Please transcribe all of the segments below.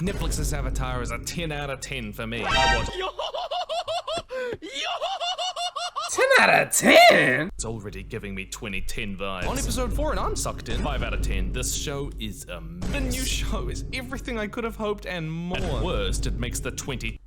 Netflix's Avatar is a 10 out of 10 for me. I watched 10 out of 10? It's already giving me 2010 vibes. On episode 4 and I'm sucked in. 5 out of 10. This show is amazing. The new show is everything I could have hoped and more. At worst, it makes the 20.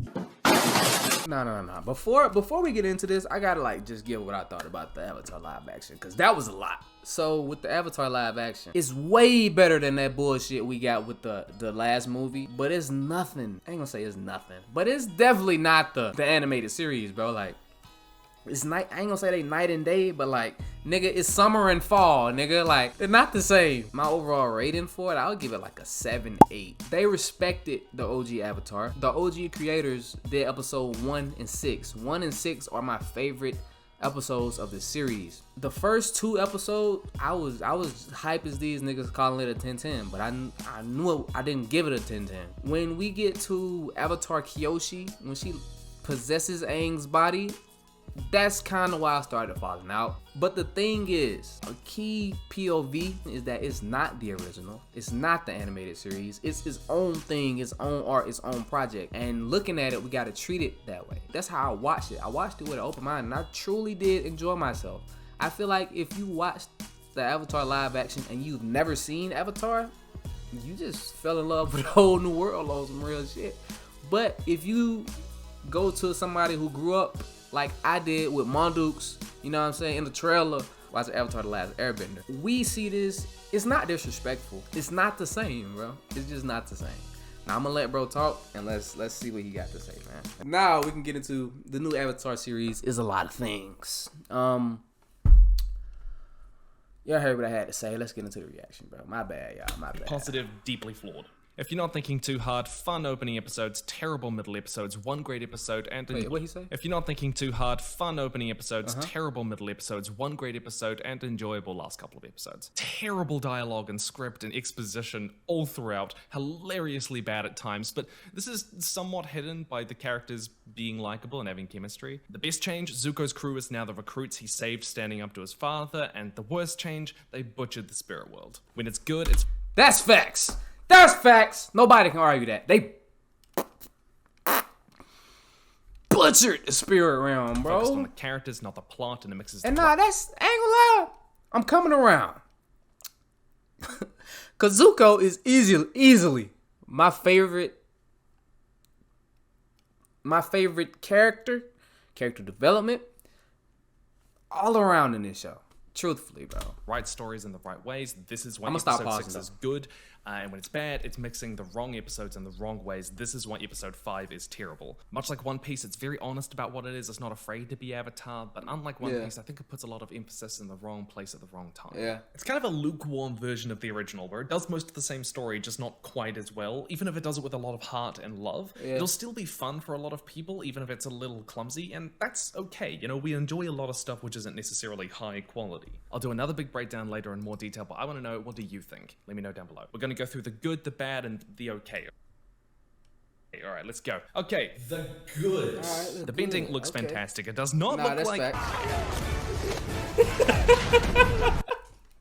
No. Before we get into this, I gotta just give what I thought about the Avatar live action, because that was a lot. So with the Avatar live action, it's way better than that bullshit we got with the last movie, but it's nothing. I ain't gonna say it's nothing, but it's definitely not the animated series, bro. Like, it's night. I ain't gonna say they night and day, but nigga, it's summer and fall, nigga. Like, they're not the same. My overall rating for it, I would give it like a 7-8. They respected the OG Avatar. The OG creators did episode 1 and 6. 1 and 6 are my favorite episodes of the series. The first 2 episodes, I was hype as these niggas calling it a 10-10, but I knew I didn't give it a 10-10. When we get to Avatar Kyoshi, when she possesses Aang's body, that's kind of why I started falling out. But the thing is, a key POV is that it's not the original. It's not the animated series. It's its own thing, its own art, its own project. And looking at it, we got to treat it that way. That's how I watched it. I watched it with an open mind, and I truly did enjoy myself. I feel like if you watched the Avatar live action and you've never seen Avatar, you just fell in love with a whole new world on some real shit. But if you go to somebody who grew up like I did with Mondukes, you know what I'm saying, in the trailer, watching Avatar The Last Airbender, we see this, it's not disrespectful. It's not the same, bro. It's just not the same. Now I'm gonna let bro talk, and let's see what he got to say, man. Now we can get into the new Avatar series. Is a lot of things. Y'all heard what I had to say. Let's get into the reaction, bro. My bad, y'all. My bad. Positive, deeply flawed. If you're not thinking too hard, fun opening episodes, terrible middle episodes, one great episode, and... Wait, what'd he say? If you're not thinking too hard, fun opening episodes, terrible middle episodes, one great episode, and enjoyable last couple of episodes. Terrible dialogue and script and exposition all throughout, hilariously bad at times, but this is somewhat hidden by the characters being likable and having chemistry. The best change, Zuko's crew is now the recruits he saved standing up to his father, and the worst change, they butchered the spirit world. When it's good, it's... That's facts! That's facts. Nobody can argue that. They butchered the spirit realm, bro. Focused on the characters, not the plot, and it mixes. And nah, that's I ain't gonna lie. I'm coming around. Cause Zuko is easily my favorite character development all around in this show. Truthfully, bro. Right stories in the right ways. This is why I'm gonna episode 6 is good. And when it's bad, it's mixing the wrong episodes in the wrong ways. This is why episode 5 is terrible. Much like One Piece, it's very honest about what it is. It's not afraid to be Avatar. But unlike One Piece, I think it puts a lot of emphasis in the wrong place at the wrong time. Yeah. It's kind of a lukewarm version of the original, where it does most of the same story, just not quite as well. Even if it does it with a lot of heart and love, it'll still be fun for a lot of people, even if it's a little clumsy. And that's okay. You know, we enjoy a lot of stuff which isn't necessarily high quality. I'll do another big breakdown later in more detail, but I want to know, what do you think? Let me know down below. We're going to go through the good, the bad, and the okay. All right, let's go. Okay, the good. Right, the bending looks fantastic. It does not look like...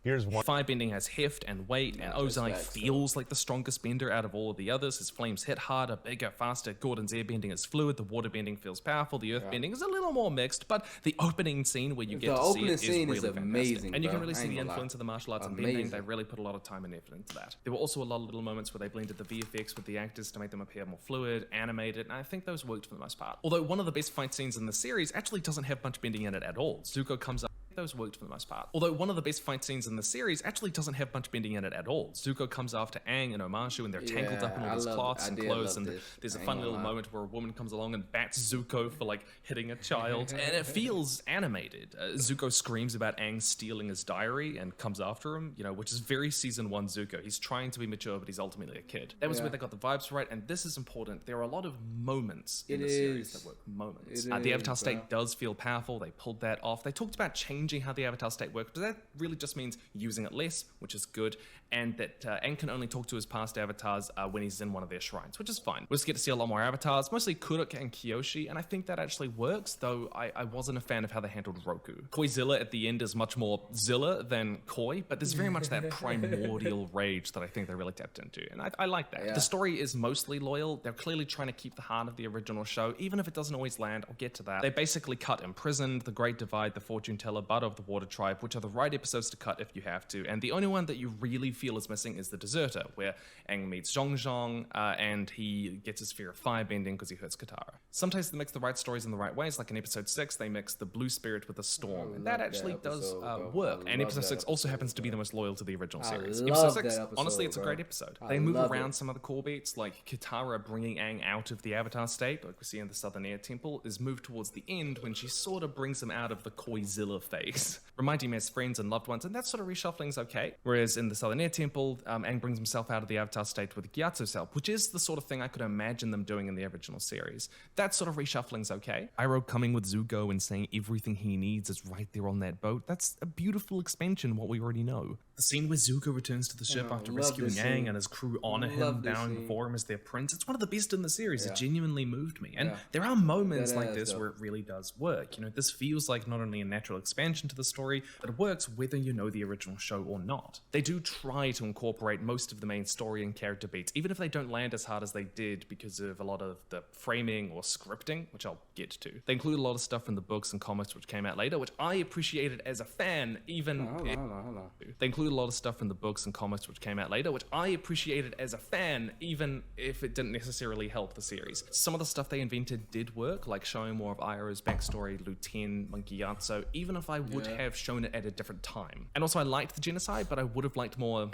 Here's one. Firebending has heft and weight, and Ozai feels like the strongest bender out of all of the others. His flames hit harder, bigger, faster. Gordon's airbending is fluid. The waterbending feels powerful. The earthbending is a little more mixed, but the opening scene where you get to see it is really amazing, and you can really see the influence of the martial arts and bending. They really put a lot of time and effort into that. There were also a lot of little moments where they blended the VFX with the actors to make them appear more fluid, animated, and I think those worked for the most part. Although one of the best fight scenes in the series actually doesn't have much bending in it at all. Zuko comes up. Those worked for the most part. Although one of the best fight scenes in the series actually doesn't have much bending in it at all. Zuko comes after Aang and Omashu, and they're tangled up in all these cloths and clothes, and there's a fun little moment where a woman comes along and bats Zuko for hitting a child, and it feels animated. Zuko screams about Aang stealing his diary and comes after him, you know, which is very season 1 Zuko. He's trying to be mature, but he's ultimately a kid. That was where they got the vibes right, and this is important. There are a lot of moments in the series that work. Moments. The Avatar state does feel powerful. They pulled that off. They talked about changing how the Avatar state works, but that really just means using it less, which is good. and that Aang can only talk to his past avatars when he's in one of their shrines, which is fine. We'll just get to see a lot more avatars, mostly Kuruk and Kyoshi, and I think that actually works, though I wasn't a fan of how they handled Roku. Koizilla at the end is much more Zilla than Koi, but there's very much that primordial rage that I think they really tapped into, and I like that. Yeah. The story is mostly loyal. They're clearly trying to keep the heart of the original show, even if it doesn't always land. I'll get to that. They basically cut Imprisoned, The Great Divide, The Fortune Teller, Butter of the Water Tribe, which are the right episodes to cut if you have to, and the only one that you really feel is missing is The Deserter, where Aang meets Zhong and he gets his fear of firebending because he hurts Katara. Sometimes they mix the right stories in the right ways, like in episode 6, they mix the blue spirit with the storm, and that actually does work. And episode 6 also happens to be the most loyal to the original series. Episode 6, honestly, it's a great episode. They move around some of the core beats, like Katara bringing Aang out of the Avatar state, like we see in the Southern Air Temple, is moved towards the end when she sort of brings him out of the Koizilla phase, reminding him as friends and loved ones, and that sort of reshuffling's okay. Whereas in the Southern Air Temple, Aang brings himself out of the Avatar state with Gyatso Self, which is the sort of thing I could imagine them doing in the original series. That sort of reshuffling's okay. Iroh coming with Zuko and saying everything he needs is right there on that boat, that's a beautiful expansion of what we already know. The scene where Zuko returns to the ship after rescuing Aang and his crew honor him, bowing before him as their prince, it's one of the best in the series. It genuinely moved me. And there are moments like this where it really does work. You know, this feels like not only a natural expansion to the story, but it works whether you know the original show or not. They do try to incorporate most of the main story and character beats, even if they don't land as hard as they did because of a lot of the framing or scripting, which I'll get to. They include a lot of stuff from the books and comics which came out later, which I appreciated as a fan, even Hold on. They include a lot of stuff from the books and comics which came out later, which I appreciated as a fan, even if it didn't necessarily help the series. Some of the stuff they invented did work, like showing more of Iroh's backstory, Luten, Monkey Gyatso, even if I would have shown it at a different time. And also I liked the genocide, but I would have liked more...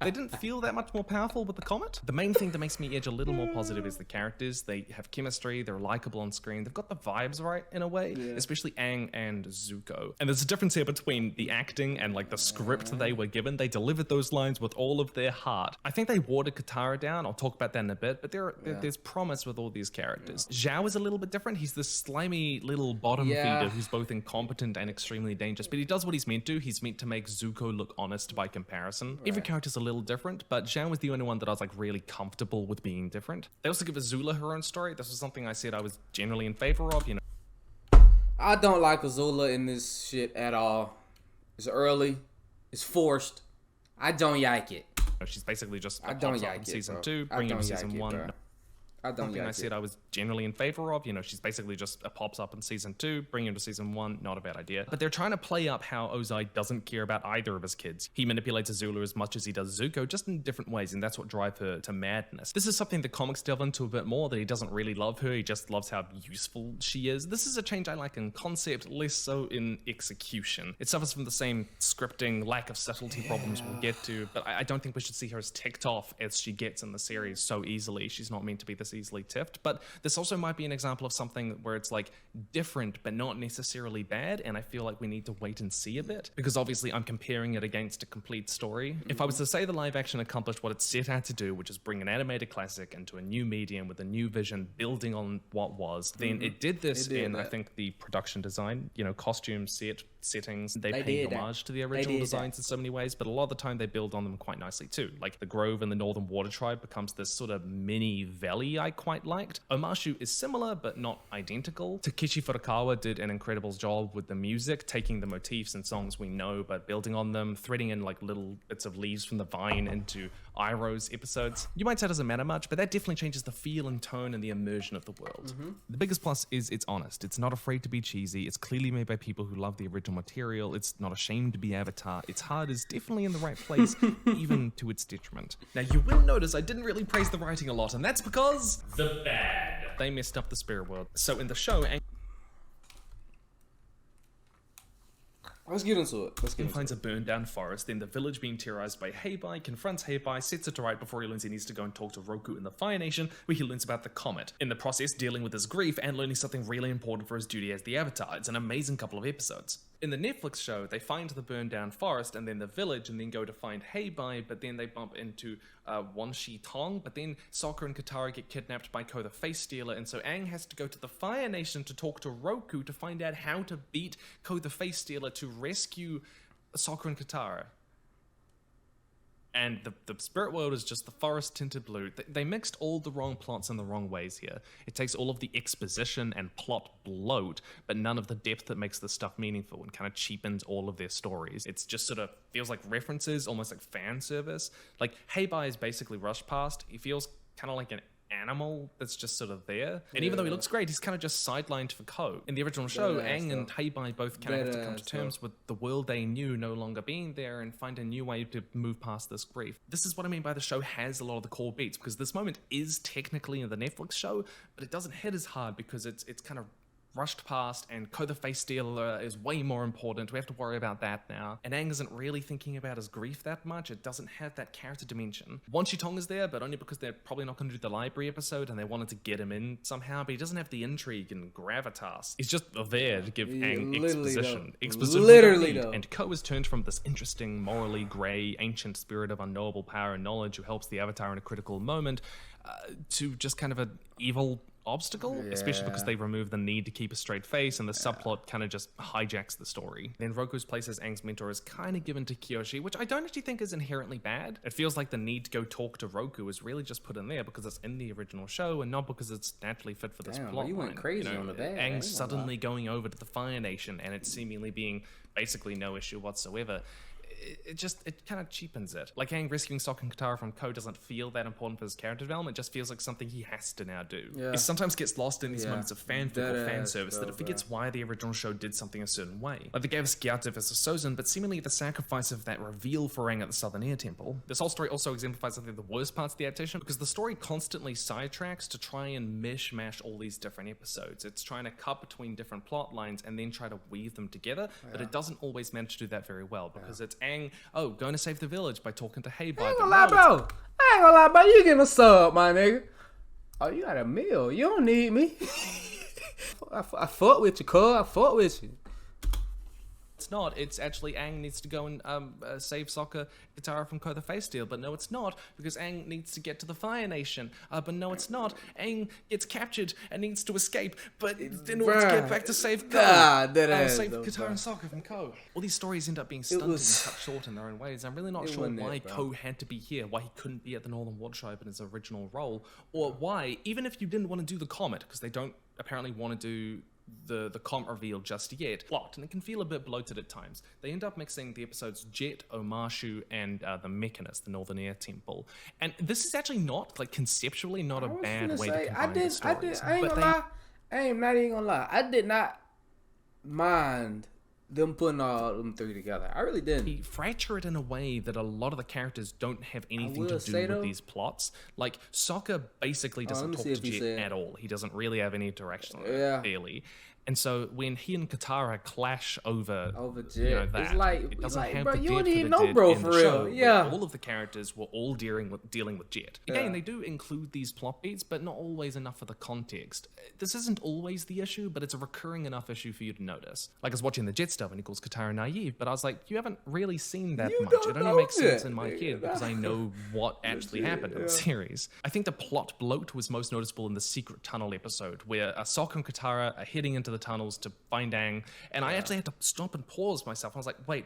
They didn't feel that much more powerful with the comet. The main thing that makes me edge a little more positive is the characters. They have chemistry, they're likable on screen, they've got the vibes right in a way, especially Aang and Zuko. And there's a difference here between the acting and like the script they were given. They delivered those lines with all of their heart. I think they watered Katara down, I'll talk about that in a bit, but there's promise with all these characters. Zhao is a little bit different. He's this slimy little bottom feeder who's both incompetent and extremely dangerous, but he does what he's meant to. He's meant to make Zuko look honest by comparison. Every character's a little different, but Zhao was the only one that I was like really comfortable with being different. They also give Azula her own story. This was something I said I was generally in favor of, you know. I don't like Azula in this shit at all. It's early. It's forced. I don't like it. She's basically just I don't like in season bro. 2, bringing I in don't season like 1. bro. I don't Something like I said I was generally in favor of. You know, she's basically just pops up in season 2, bring him to season 1, not a bad idea. But they're trying to play up how Ozai doesn't care about either of his kids. He manipulates Azula as much as he does Zuko, just in different ways, and that's what drives her to madness. This is something the comics delve into a bit more, that he doesn't really love her, he just loves how useful she is. This is a change I like in concept, less so in execution. It suffers from the same scripting, lack of subtlety problems we'll get to, but I don't think we should see her as ticked off as she gets in the series so easily. She's not meant to be this easily tiffed, but this also might be an example of something where it's like different but not necessarily bad, and I feel like we need to wait and see a bit, because obviously I'm comparing it against a complete story. If I was to say the live action accomplished what it set out to do, which is bring an animated classic into a new medium with a new vision building on what was, then it did this I think the production design, you know, costume, settings, they pay homage to the original designs in so many ways, but a lot of the time they build on them quite nicely too. Like the Grove and the Northern Water Tribe becomes this sort of mini valley I quite liked. Omashu is similar but not identical. Takeshi Furukawa did an incredible job with the music, taking the motifs and songs we know but building on them, threading in like little bits of leaves from the vine into Iroh's episodes. You might say it doesn't matter much, but that definitely changes the feel and tone and the immersion of the world. The biggest plus is it's honest. It's not afraid to be cheesy. It's clearly made by people who love the original material. It's not ashamed to be Avatar. Its heart is definitely in the right place, even to its detriment. Now you will notice I didn't really praise the writing a lot, and that's because the bad. They messed up the spirit world. So in the show, Let's get into it. He finds a burned down forest, then the village being terrorized by Heibai, confronts Heibai, sets it to right before he learns he needs to go and talk to Roku in the Fire Nation, where he learns about the comet. In the process, dealing with his grief and learning something really important for his duty as the Avatar. It's an amazing couple of episodes. In the Netflix show, they find the burned down forest and then the village and then go to find Heibai, but then they bump into Wan Shi Tong, but then Sokka and Katara get kidnapped by Ko the Face Stealer, and so Aang has to go to the Fire Nation to talk to Roku to find out how to beat Ko the Face Stealer to rescue Sokka and Katara. And the spirit world is just the forest tinted blue. They mixed all the wrong plots in the wrong ways here. It takes all of the exposition and plot bloat, but none of the depth that makes this stuff meaningful, and kind of cheapens all of their stories. It's just sort of feels like references, almost like fan service. Like Heibai is basically rushed past. He feels kind of like an animal that's just sort of there. And even though he looks great, he's kind of just sidelined for Ko. In the original show, Aang and Heibai both kind of have to come to terms with the world they knew no longer being there and find a new way to move past this grief. This is what I mean by the show has a lot of the core beats, because this moment is technically in the Netflix show, but it doesn't hit as hard because it's kind of rushed past, and Ko the Face Stealer is way more important. We have to worry about that now. And Aang isn't really thinking about his grief that much. It doesn't have that character dimension. Wan Shi Tong is there, but only because they're probably not going to do the library episode and they wanted to get him in somehow, but he doesn't have the intrigue and gravitas. He's just there to give Aang exposition. Literally, though. And Ko is turned from this interesting, morally grey, ancient spirit of unknowable power and knowledge who helps the Avatar in a critical moment to just kind of an evil obstacle, especially because they remove the need to keep a straight face, and the subplot kind of just hijacks the story. Then Roku's place as Aang's mentor is kind of given to Kyoshi, which I don't actually think is inherently bad. It feels like the need to go talk to Roku is really just put in there because it's in the original show and not because it's naturally fit for this plot. You went crazy on the bad. Aang's suddenly going over to the Fire Nation and it seemingly being basically no issue whatsoever. It kind of cheapens it. Like Aang rescuing Sokka and Katara from Ko doesn't feel that important for his character development. It just feels like something he has to now do. It sometimes gets lost in these moments of fanfic or fan service that it forgets why the original show did something a certain way. Like they gave us Gyatso versus Sozin, but seemingly the sacrifice of that reveal for Aang at the Southern Air Temple. This whole story also exemplifies, I think, the worst parts of the adaptation, because the story constantly sidetracks to try and mishmash all these different episodes. It's trying to cut between different plot lines and then try to weave them together, but it doesn't always manage to do that very well, because it's Aang, going to save the village by talking to Heibai. I ain't gonna lie, bro. I ain't gonna lie, bro. You getting a sub, my nigga. Oh, you got a meal. You don't need me. I fuck with you, cuz. I fuck with you. It's not. It's actually Aang needs to go and save Sokka Katara from Ko the Face Stealer. But no, it's not, because Aang needs to get to the Fire Nation. But no, it's not. Aang gets captured and needs to escape. But in order to get back to save Ko, save Katara and Sokka from Ko. All these stories end up being stunted and cut short in their own ways. I'm really not sure why Ko had to be here, why he couldn't be at the Northern Watch Tribe in his original role, or why, even if you didn't want to do the comet, because they don't apparently want to do the comet reveal just yet, plot, and it can feel a bit bloated at times. They end up mixing the episodes Jet, Omashu, and the Mechanist, the Northern Air Temple. And this is actually not, like, conceptually not a bad way to combine the stories. I ain't gonna lie. I ain't not even gonna lie. I did not mind them putting all them three together. I really didn't. He fracture it in a way that a lot of the characters don't have anything to do with these plots. Like, Sokka basically doesn't talk to Jet at all. He doesn't really have any interaction with her, barely. And so when he and Katara clash over Jet, that, it's like, it doesn't have bro, the you depth don't even that it know, bro, did in for the real. show, all of the characters were all dealing with Jet. Again, they do include these plot beats, but not always enough for the context. This isn't always the issue, but it's a recurring enough issue for you to notice. Like, I was watching the Jet stuff and he calls Katara naive, but I was like, you haven't really seen that much. It only makes sense in my head because I know what actually happened in the series. I think the plot bloat was most noticeable in the Secret Tunnel episode, where Sokka and Katara are heading into the tunnels to find Aang, and I actually had to stop and pause myself. I was like, wait,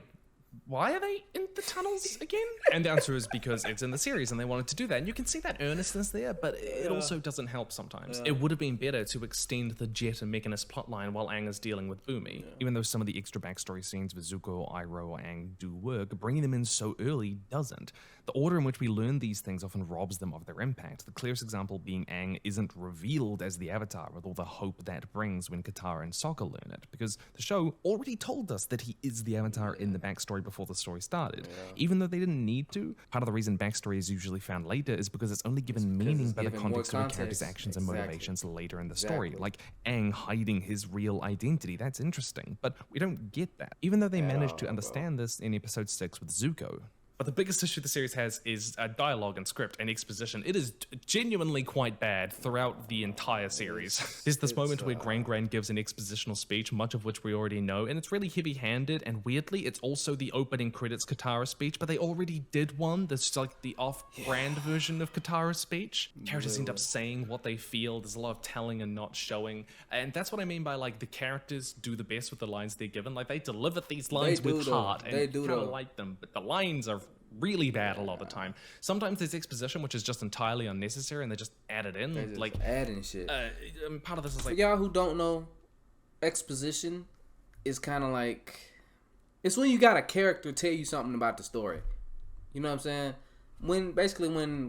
why are they in the tunnels again? And the answer is because it's in the series and they wanted to do that. And you can see that earnestness there, but it also doesn't help sometimes. It would have been better to extend the Jet and Mechanist plotline while Aang is dealing with Bumi. Even though some of the extra backstory scenes with Zuko, Iroh, or Aang do work, bringing them in so early doesn't. The order in which we learn these things often robs them of their impact. The clearest example being Aang isn't revealed as the Avatar with all the hope that brings when Katara and Sokka learn it, because the show already told us that he is the Avatar in the backstory before the story started. Even though they didn't need to, part of the reason backstory is usually found later is because it's only given meaning by the context of the character's actions and motivations later in the story. Like Aang hiding his real identity, that's interesting, but we don't get that. Even though they managed to understand this in episode 6 with Zuko. But the biggest issue the series has is dialogue and script and exposition. It is genuinely quite bad throughout the entire series. There's this moment where Gran gives an expositional speech, much of which we already know, and it's really heavy-handed, and weirdly, it's also the opening credits Katara speech, but they already did one that's like the off-brand version of Katara's speech. Characters end up saying what they feel. There's a lot of telling and not showing, and that's what I mean by like the characters do the best with the lines they're given. Like they deliver these lines with heart, and you kind of like them, but the lines are really bad a lot of the time. Sometimes there's exposition which is just entirely unnecessary, and they just add it in. They just like adding shit. Part of this is like, for y'all who don't know, exposition is kind of like, it's when you got a character tell you something about the story. You know what I'm saying? When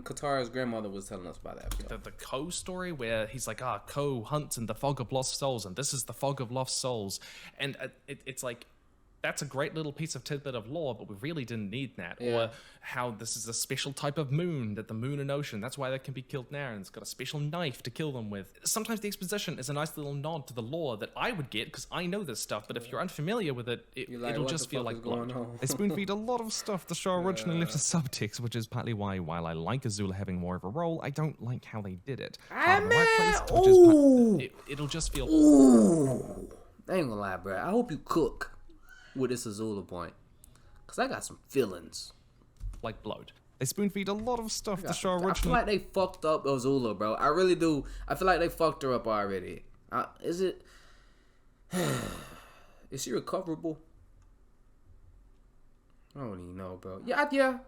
Katara's grandmother was telling us about that. The Ko story where he's like, Ko hunts in the fog of lost souls, and this is the fog of lost souls, and it's like, that's a great little piece of tidbit of lore, but we really didn't need that. Yeah. Or how this is a special type of moon, that the moon and ocean, that's why they can be killed now, and it's got a special knife to kill them with. Sometimes the exposition is a nice little nod to the lore that I would get, because I know this stuff, but if you're unfamiliar with it, it'll just feel like blood. They spoon-feed a lot of stuff the show originally left as subtext, which is partly why, while I like Azula having more of a role, I don't like how they did it. It'll just feel... Ooh. I ain't gonna lie, bro. I hope you cook with this Azula point, because I got some feelings. Like bloat. They spoon-feed a lot of stuff the show originally... I feel like they fucked up Azula, bro. I really do. I feel like they fucked her up already. Is it... Is she recoverable? I don't even know, bro. Yeah.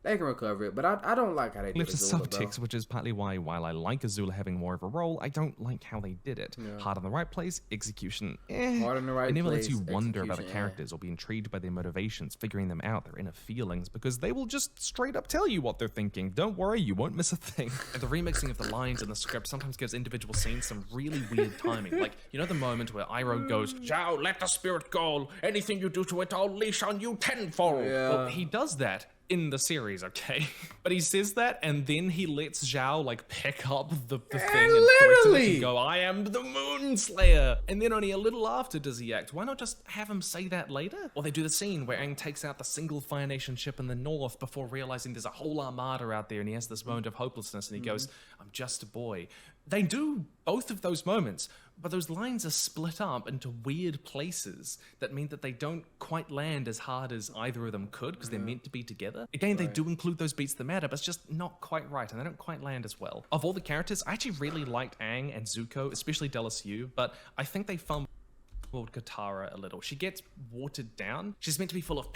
They can recover it, but I don't like how they did Azula, subtext, bro. Which is partly why, while I like Azula having more of a role, I don't like how they did it. Yeah. Heart in the right place, execution. Heart in the right place. It never lets you wonder about the characters or be intrigued by their motivations, figuring them out, their inner feelings, because they will just straight up tell you what they're thinking. Don't worry, you won't miss a thing. And the remixing of the lines in the script sometimes gives individual scenes some really weird timing. Like, you know the moment where Iroh goes, "Zhao, let the spirit go. Anything you do to it, I'll leash on you tenfold." Yeah. Well, he does that in the series, okay? But he says that, and then he lets Zhao, like, pick up the thing and threaten it and go, "I am the Moon Slayer." And then only a little after does he act. Why not just have him say that later? Or they do the scene where Aang takes out the single Fire Nation ship in the north before realizing there's a whole armada out there, and he has this moment of hopelessness, and he goes, "I'm just a boy." They do both of those moments, but those lines are split up into weird places that mean that they don't quite land as hard as either of them could, because they're meant to be together. Again, they do include those beats that matter, but it's just not quite right, and they don't quite land as well. Of all the characters, I actually really liked Aang and Zuko, especially Dallas Yu, but I think they fumbled Katara a little. She gets watered down. She's meant to be full of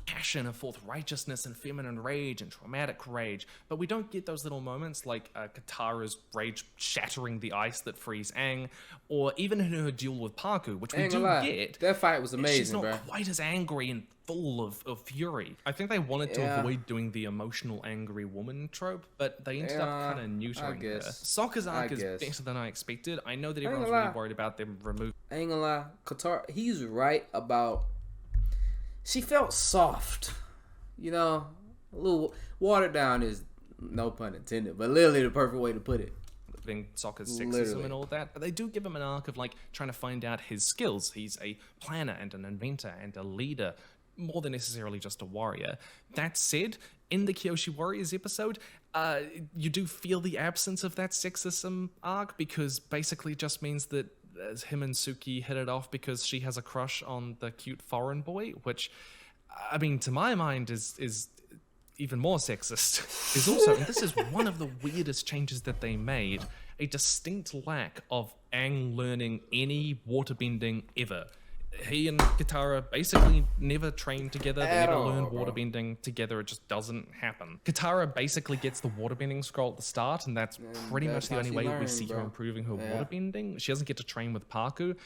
passion of forth righteousness and feminine rage and traumatic rage, but we don't get those little moments like Katara's rage shattering the ice that frees Aang, or even in her duel with Parku, which we do get. That fight was amazing, she's not bro. quite as angry and full of fury. I think they wanted to avoid doing the emotional angry woman trope, but they ended up kind of neutering her. Sokka's arc is better than I expected. I know that everyone's really worried about them removing. I ain't gonna lie, Katara, he's right about... She felt soft, you know, a little watered down is, no pun intended, but literally the perfect way to put it. Sokka's sexism and all that, but they do give him an arc of like trying to find out his skills. He's a planner and an inventor and a leader, more than necessarily just a warrior. That said, in the Kyoshi Warriors episode, you do feel the absence of that sexism arc, because basically it just means that him and Suki hit it off because she has a crush on the cute foreign boy, which, I mean, to my mind is even more sexist. There's also, and this is one of the weirdest changes that they made, a distinct lack of Aang learning any waterbending ever. He and Katara basically never trained together. They never learned waterbending together. It just doesn't happen. Katara basically gets the waterbending scroll at the start, and that's pretty much the only way we see her improving her waterbending. She doesn't get to train with Parku.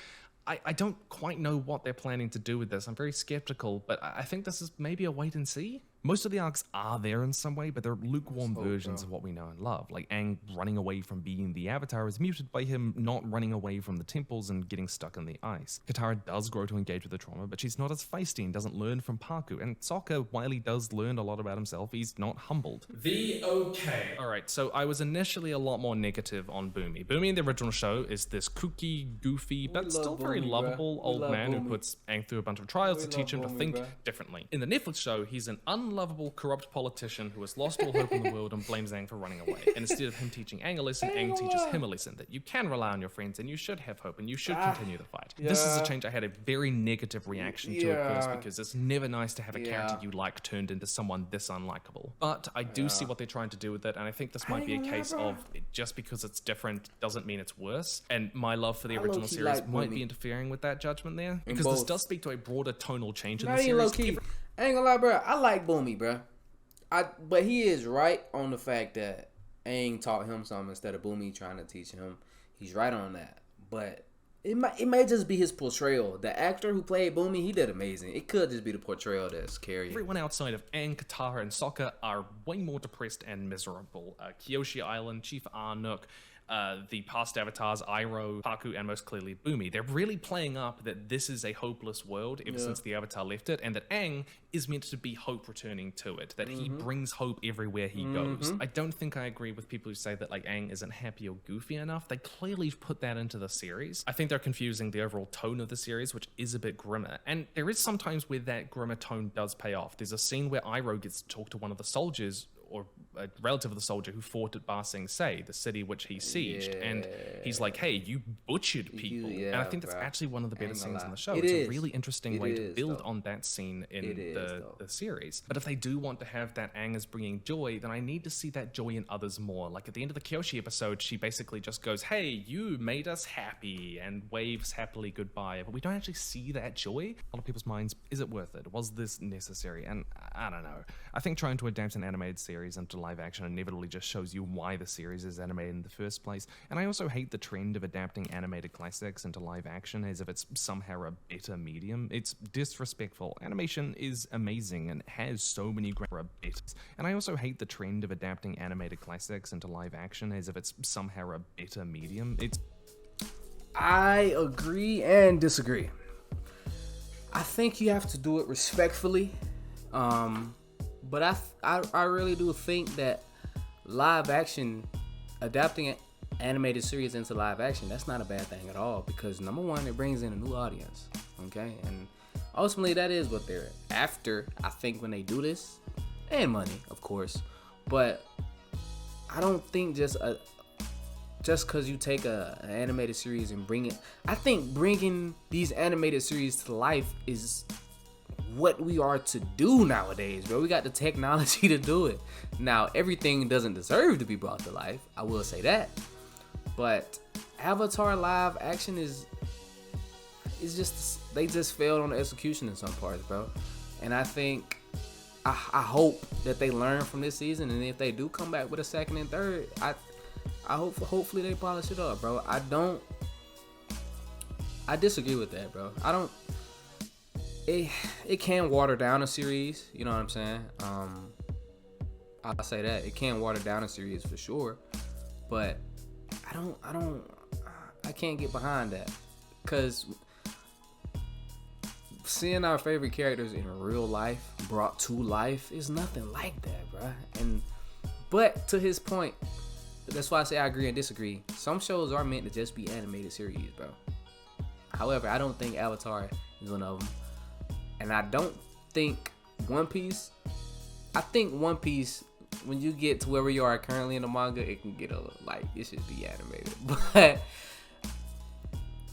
I don't quite know what they're planning to do with this. I'm very skeptical, but I think this is maybe a wait and see. Most of the arcs are there in some way, but they're lukewarm versions of what we know and love. Like Aang running away from being the Avatar is muted by him not running away from the temples and getting stuck in the ice. Katara does grow to engage with the trauma, but she's not as feisty and doesn't learn from Paku. And Sokka, while he does learn a lot about himself, he's not humbled. The okay. Alright, so I was initially a lot more negative on Bumi. Bumi in the original show is this kooky, goofy, but still very lovable old man who puts Aang through a bunch of trials to teach him to think differently. In the Netflix show, he's an unlovable, corrupt politician who has lost all hope in the world and blames Aang for running away. And instead of him teaching Aang a lesson, Aang teaches him a lesson that you can rely on your friends and you should have hope and you should continue the fight. This is a change I had a very negative reaction to at first because it's never nice to have a character you like turned into someone this unlikable. But I do see what they're trying to do with it, and I think this might be a case of just because it's different doesn't mean it's worse. And my love for the original series might be interfering with that judgment there because this does speak to a broader tonal change in the series. Low-key. I ain't gonna lie, bro. I like Bumi, bro. But he is right on the fact that Aang taught him something instead of Bumi trying to teach him. He's right on that. But it may just be his portrayal. The actor who played Bumi, he did amazing. It could just be the portrayal that's carrying. Everyone outside of Aang, Katara, and Sokka are way more depressed and miserable. Kyoshi Island, Chief Arnook, the past avatars, Iroh, Paku, and most clearly Bumi. They're really playing up that this is a hopeless world ever since the Avatar left it, and that Aang is meant to be hope returning to it, that he brings hope everywhere he goes. I don't think I agree with people who say that like Aang isn't happy or goofy enough. They clearly put that into the series. I think they're confusing the overall tone of the series, which is a bit grimmer, and there is sometimes where that grimmer tone does pay off. There's a scene where Iroh gets to talk to one of the soldiers, or a relative of the soldier who fought at Ba Sing Se, the city which he sieged, and he's like, hey, you butchered people. And I think that's actually one of the better scenes in the show. It's a really interesting way to build on that scene in the series. But if they do want to have that Aang is bringing joy, then I need to see that joy in others more. Like at the end of the Kyoshi episode, she basically just goes, hey, you made us happy, and waves happily goodbye. But we don't actually see that joy. A lot of people's minds, is it worth it? Was this necessary? And I don't know. I think trying to adapt an animated series into live action inevitably just shows you why the series is animated in the first place. And I also hate the trend of adapting animated classics into live action as if it's somehow a better medium. It's disrespectful. Animation is amazing and has so many great bits. And I also hate the trend of adapting animated classics into live action as if it's somehow a better medium. I agree and disagree. I think you have to do it respectfully. But I really do think that live action, adapting an animated series into live action, that's not a bad thing at all, because number one, it brings in a new audience, okay? And ultimately, that is what they're after, I think, when they do this, and money, of course. But I don't think just because you take an animated series and bring it, I think bringing these animated series to life is what we are to do nowadays, bro. We got the technology to do it. Now, everything doesn't deserve to be brought to life, I will say that. But Avatar live action is just, they just failed on the execution in some parts, bro. And I think, I hope that they learn from this season, and if they do come back with a second and third, I hopefully they polish it up, bro. I disagree with that, bro. It can water down a series, you know what I'm saying? I'll say that it can water down a series for sure, but I can't get behind that, because seeing our favorite characters in real life brought to life is nothing like that, bro. But to his point, that's why I say I agree and disagree. Some shows are meant to just be animated series, bro. However, I don't think Avatar is one of them. And I don't think One Piece, when you get to where we are currently in the manga, it can get it should be animated. But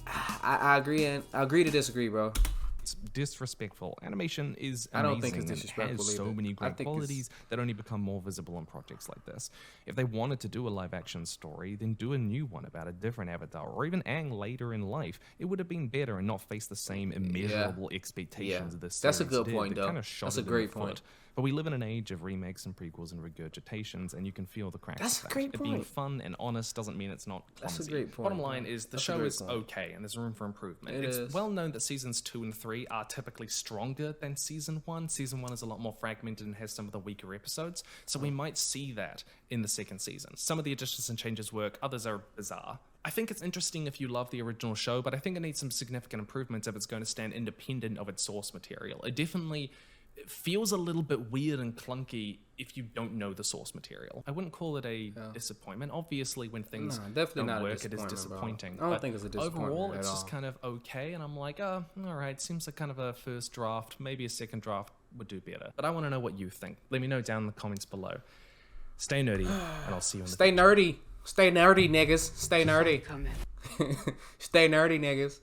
I agree to disagree, bro. It's disrespectful. Animation is amazing. I don't think it's disrespectful. It has so many great qualities that only become more visible in projects like this. If they wanted to do a live action story, then do a new one about a different Avatar, or even Aang later in life. It would have been better and not face the same immeasurable expectations of this series. That's a good point, though. That's a great point. But we live in an age of remakes and prequels and regurgitations, and you can feel the cracks. That's of a that. great It being point. fun and honest doesn't mean it's not clumsy. That's a great point. Bottom line is the That's a show great is point. okay, and there's room for improvement. It It's is. well known that seasons 2 and 3 are typically stronger than season 1. Season 1 is a lot more fragmented and has some of the weaker episodes, so we might see that in the second season. Some of the additions and changes work, others are bizarre. I think it's interesting if you love the original show, but I think it needs some significant improvements if it's going to stand independent of its source material. It definitely feels a little bit weird and clunky if you don't know the source material. I wouldn't call it a disappointment. Obviously, when things definitely don't not a work, it is disappointment, bro. disappointing. I don't But think it's a disappointment overall, at it's all. just kind of okay, and I'm like, oh, all right, seems like kind of a first draft. Maybe a second draft would do better. But I want to know what you think. Let me know down in the comments below. Stay nerdy, and I'll see you in the Stay nerdy. Stay nerdy, niggas. Stay nerdy. Stay nerdy, niggas.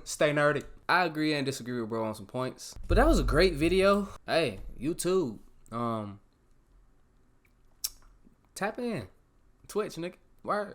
Stay nerdy. I agree and disagree with bro on some points. But that was a great video. Hey, YouTube. Tap in. Twitch, nigga. Word.